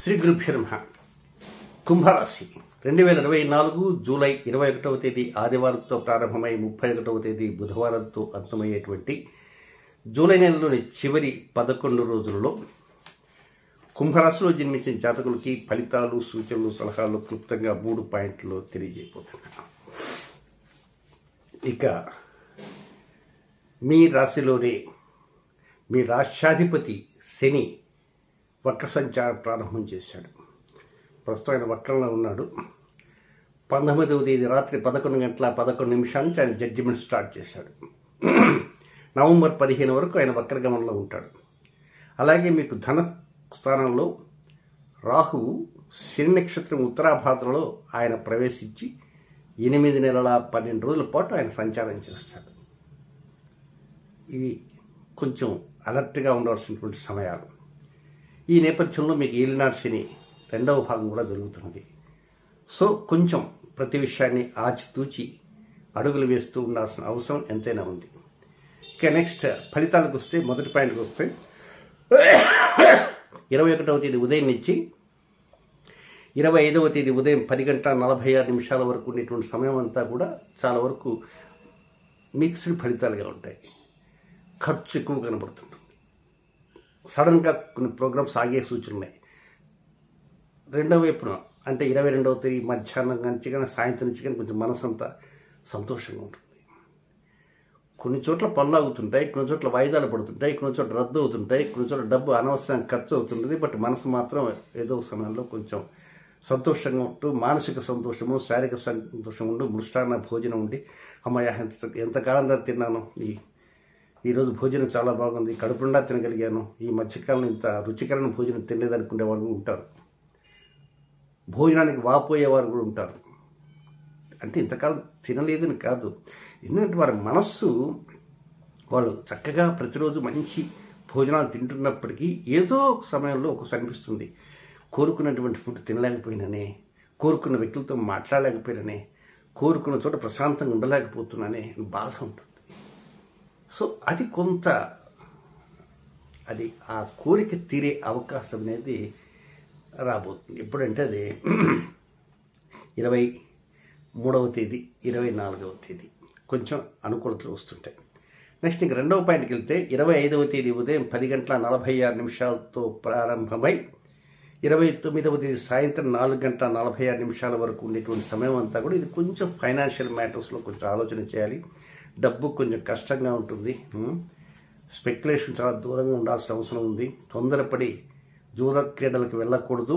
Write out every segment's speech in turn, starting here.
శ్రీ గురుభ్యో నమః. కుంభరాశి 2024 జూలై 21వ తేదీ ఆదివారంతో ప్రారంభమై 31వ తేదీ బుధవారంతో అంతమయ్యేటువంటి జూలై నెలలోని చివరి 11 రోజులలో కుంభరాశిలో జన్మించిన జాతకులకి ఫలితాలు, సూచనలు, సలహాలు క్లుప్తంగా 3 పాయింట్లు తెలియజేయబోతున్నాను. ఇక మీ రాశిలోనే మీ రాష్ట్రాధిపతి శని వక్ర సంచారం ప్రారంభం చేశాడు. ప్రస్తుతం ఆయన వక్రంలో ఉన్నాడు. 19వ తేదీ రాత్రి 11 గంటల 11 నిమిషాల నుంచి ఆయన జడ్జిమెంట్ స్టార్ట్ చేశాడు. నవంబర్ 15 వరకు ఆయన వక్రగమనంలో ఉంటాడు. అలాగే మీకు ధన స్థానంలో రాహువు శని నక్షత్రం ఉత్తరాభాద్రలో ఆయన ప్రవేశించి 8 నెలల 12 రోజుల పాటు ఆయన సంచారం చేస్తాడు. ఇవి కొంచెం అలర్ట్గా ఉండవలసినటువంటి సమయాలు. ఈ నేపథ్యంలో మీకు ఏలినాటి శని 2వ భాగం కూడా జరుగుతున్నది. సో కొంచెం ప్రతి విషయాన్ని ఆచితూచి అడుగులు వేస్తూ ఉండాల్సిన అవసరం ఎంతైనా ఉంది. ఇక నెక్స్ట్ ఫలితాలకు వస్తే మొదటి పాయింట్కి వస్తే 21వ తేదీ ఉదయం నుంచి 25వ తేదీ ఉదయం 10 గంటల 46 నిమిషాల వరకు ఉండేటువంటి సమయం అంతా కూడా చాలా వరకు మిక్స్డ్ ఫలితాలుగా ఉంటాయి. ఖర్చు ఎక్కువ కనబడుతుంటుంది. సడన్గా కొన్ని ప్రోగ్రామ్స్ ఆగే సూచనలు ఉన్నాయి. రెండవ వైపున అంటే 22వ తేదీ మధ్యాహ్నం నుంచి కానీ సాయంత్రం నుంచి కానీ కొంచెం మనసు అంతా సంతోషంగా ఉంటుంది. కొన్ని చోట్ల పనులు ఆగుతుంటాయి, కొన్ని చోట్ల వాయిదాలు పడుతుంటాయి, కొన్ని చోట్ల రద్దు అవుతుంటాయి, కొన్ని చోట్ల డబ్బు అనవసరంగా ఖర్చు అవుతుంటుంది. బట్ మనసు మాత్రం ఏదో సమయంలో కొంచెం సంతోషంగా ఉంటూ మానసిక సంతోషము, శారీరక సంతోషం ఉండి మృష్టాన్న భోజనం ఉండి అమ్మాయ ఎంతకాలం దాకా తిన్నాను, ఈరోజు భోజనం చాలా బాగుంది, కడుపుండా తినగలిగాను, ఈ మధ్యకాలంలో ఇంత రుచికరమైన భోజనం తినలేదనుకునేవారు కూడా ఉంటారు. భోజనానికి వాపోయేవారు కూడా ఉంటారు. అంటే ఇంతకాలం తినలేదని కాదు, ఎందుకంటే వారి మనస్సు వాళ్ళు చక్కగా ప్రతిరోజు మంచి భోజనాలు తింటున్నప్పటికీ ఏదో ఒక సమయంలో ఒకసారి అనిపిస్తుంది, కోరుకున్నటువంటి ఫుడ్ తినలేకపోయినానే, కోరుకున్న వ్యక్తులతో మాట్లాడలేకపోయినానే, కోరుకున్న చోట ప్రశాంతంగా ఉండలేకపోతున్నానే బాధ ఉంటుంది. సో అది కొంత ఆ కోరిక తీరే అవకాశం అనేది రాబోతుంది. ఎప్పుడంటే అది 23వ తేదీ 24వ తేదీ కొంచెం అనుకూలతలు వస్తుంటాయి. నెక్స్ట్ ఇంక 2వ పాయింట్కి వెళ్తే 25వ తేదీ ఉదయం 10 గంటల 46 నిమిషాలతో ప్రారంభమై 29వ తేదీ సాయంత్రం 4 గంటల 46 నిమిషాల వరకు ఉండేటువంటి సమయం అంతా కూడా ఇది కొంచెం ఫైనాన్షియల్ మ్యాటర్స్లో కొంచెం ఆలోచన చేయాలి. డబ్బు కొంచెం కష్టంగా ఉంటుంది. స్పెక్యులేషన్ చాలా దూరంగా ఉండాల్సిన అవసరం ఉంది. తొందరపడి జూద క్రీడలకు వెళ్ళకూడదు.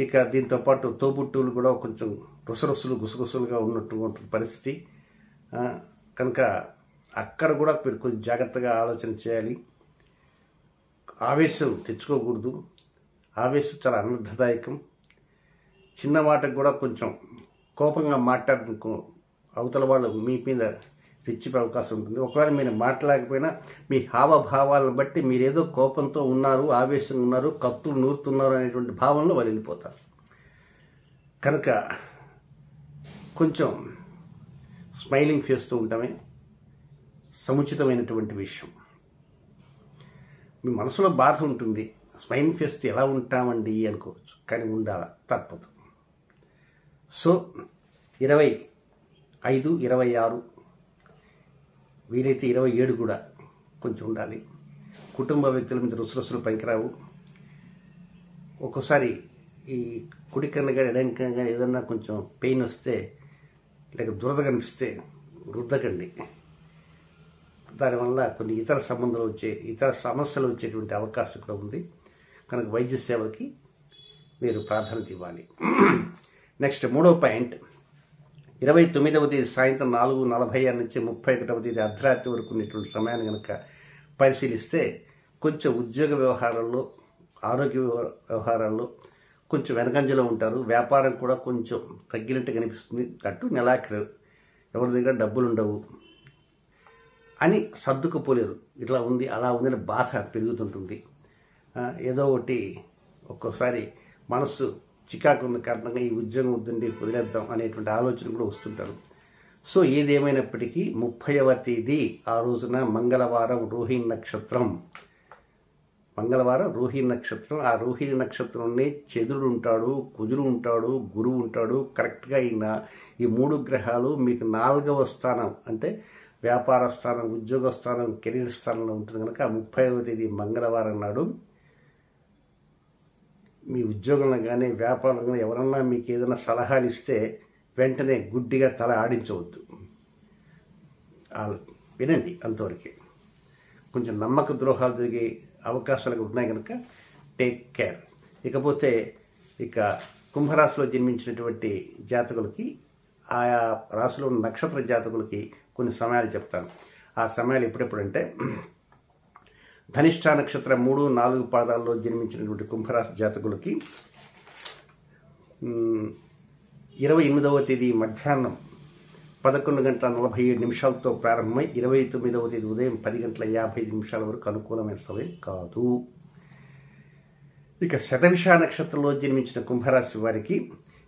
ఇక దీంతోపాటు తోబుట్టువులు కూడా కొంచెం గుసగుసలుగా ఉన్నటువంటి పరిస్థితి కనుక అక్కడ కూడా మీరు కొంచెం జాగ్రత్తగా ఆలోచన చేయాలి. ఆవేశం తెచ్చుకోకూడదు. ఆవేశం చాలా అనర్థదాయకం. చిన్న మాటకు కూడా కొంచెం కోపంగా మాట్లాడుకో అవతల వాళ్ళు మీ మీద రెచ్చిపోయే అవకాశం ఉంటుంది. ఒకవేళ మీరు మాట్లాడకపోయినా మీ హావభావాలను బట్టి మీరేదో కోపంతో ఉన్నారు, ఆవేశంగా ఉన్నారు, కత్తులు నూరుతున్నారు అనేటువంటి భావనలో వాళ్ళు వెళ్ళిపోతారు. కనుక కొంచెం స్మైలింగ్ చేస్తూ ఉండటమే సముచితమైనటువంటి విషయం. మీ మనసులో బాధ ఉంటుంది, స్మైలింగ్ చేస్తే ఎలా ఉంటామండి అనుకోవచ్చు, కానీ ఉండాలా, తప్పదు. సో 25, 26 వీలైతే 27 కూడా కొంచెం ఉండాలి. కుటుంబ వ్యక్తుల మీద రుసరుసలు పనికిరావు. ఒక్కోసారి ఈ కుడి కన్నుగా ఎడం కన్నుగా ఏదన్నా కొంచెం పెయిన్ వస్తే లేక దురద కనిపిస్తే రుద్దకండి. దానివల్ల కొన్ని ఇతర సమస్యలు వచ్చేటువంటి అవకాశం కూడా ఉంది. కనుక వైద్య సేవలకి మీరు ప్రాధాన్యత ఇవ్వాలి. నెక్స్ట్ 3వ పాయింట్ 29వ తేదీ సాయంత్రం 4:46 నుంచి 31వ తేదీ అర్ధరాత్రి వరకు ఉండేటువంటి సమయాన్ని కనుక పరిశీలిస్తే కొంచెం ఉద్యోగ వ్యవహారాల్లో, ఆరోగ్య వ్యవహారాల్లో కొంచెం వెనకంజలో ఉంటారు. వ్యాపారం కూడా కొంచెం తగ్గినట్టు కనిపిస్తుంది. అటు నెలాఖరు ఎవరి దగ్గర డబ్బులు ఉండవు అని సర్దుకుపోలేరు. ఇట్లా ఉంది అలా ఉందని బాధ పెరుగుతుంటుంది. ఏదో ఒకటి ఒక్కోసారి మనస్సు చికాకు ఉన్న కారణంగా ఈ ఉద్యోగం వద్దండి వదిలేద్దాం అనేటువంటి ఆలోచన కూడా వస్తుంటారు. సో ఏదేమైనప్పటికీ 30వ తేదీ ఆ రోజున మంగళవారం రోహిణి నక్షత్రం మంగళవారం రోహిణి నక్షత్రం. ఆ రోహిణి నక్షత్రంలోనే చంద్రుడు ఉంటాడు, కుజుడు ఉంటాడు, గురువు ఉంటాడు. కరెక్ట్గా ఈ 3 గ్రహాలు మీకు 4వ స్థానం అంటే వ్యాపార స్థానం, ఉద్యోగ స్థానం, కెరీర్ స్థానంలో ఉంటుంది కనుక 30వ తేదీ మంగళవారం నాడు మీ ఉద్యోగంలో కానీ వ్యాపారంలో కానీ ఎవరన్నా మీకు ఏదైనా సలహాలు ఇస్తే వెంటనే గుడ్డిగా తల ఆడించవద్దు. వినండి అంతవరకే. కొంచెం నమ్మక ద్రోహాలు జరిగే అవకాశాలు ఉన్నాయి కనుక టేక్ కేర్. ఇకపోతే కుంభరాశిలో జన్మించినటువంటి జాతకులకి, ఆయా రాశిలో ఉన్న నక్షత్ర జాతకులకి కొన్ని సమయాలు చెప్తాను. ఆ సమయాలు ఎప్పుడెప్పుడంటే ధనిష్ఠ నక్షత్రం 3, 4 పాదాల్లో జన్మించినటువంటి కుంభరాశి జాతకులకి 28వ తేదీ మధ్యాహ్నం 11:47 ప్రారంభమై 29వ తేదీ ఉదయం 10:55 వరకు అనుకూలమైన సమయం కాదు. శతభిష నక్షత్రంలో జన్మించిన కుంభరాశి వారికి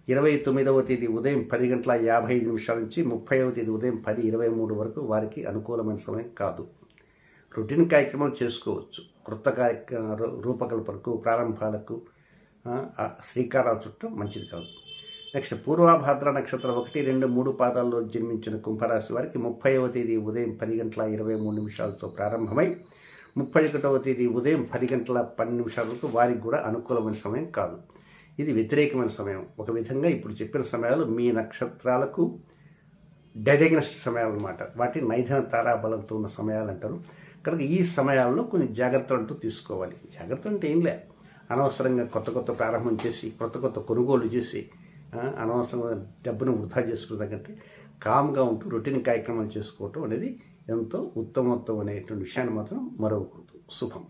29వ తేదీ ఉదయం 10:55 నుంచి 30వ తేదీ ఉదయం 10:23 వరకు వారికి అనుకూలమైన సమయం కాదు. రొటీన్ కార్యక్రమాలు చేసుకోవచ్చు. కొత్త రూపకల్పనకు, ప్రారంభాలకు శ్రీకారాలు చుట్టం మంచిది కాదు. నెక్స్ట్ పూర్వభాద్ర నక్షత్రం 1, 2, 3 పాదాల్లో జన్మించిన కుంభరాశి వారికి 30వ తేదీ ఉదయం 10:23 ప్రారంభమై 31వ తేదీ ఉదయం 10:12 వరకు వారికి కూడా అనుకూలమైన సమయం కాదు. ఇది వ్యతిరేకమైన సమయం. ఒక విధంగా ఇప్పుడు చెప్పిన సమయాలు మీ నక్షత్రాలకు డెడ్ అగెన్స్ట్ సమయాలు అన్నమాట. వాటి నైధన తారాబలంతో ఉన్న సమయాలు అంటారు. కనుక ఈ సమయాల్లో కొన్ని జాగ్రత్తలు అంటూ తీసుకోవాలి. జాగ్రత్త అంటే ఏం లే, అనవసరంగా కొత్త ప్రారంభం చేసి కొత్త కొనుగోలు చేసి అనవసరంగా డబ్బును వృధా చేసుకునే కంటే కామ్గా ఉంటూ రొటీన్ కార్యక్రమాలు చేసుకోవటం అనేది ఎంతో ఉత్తమోత్తమైనటువంటి విషయాన్ని మాత్రం మరవకూడదు. శుభం.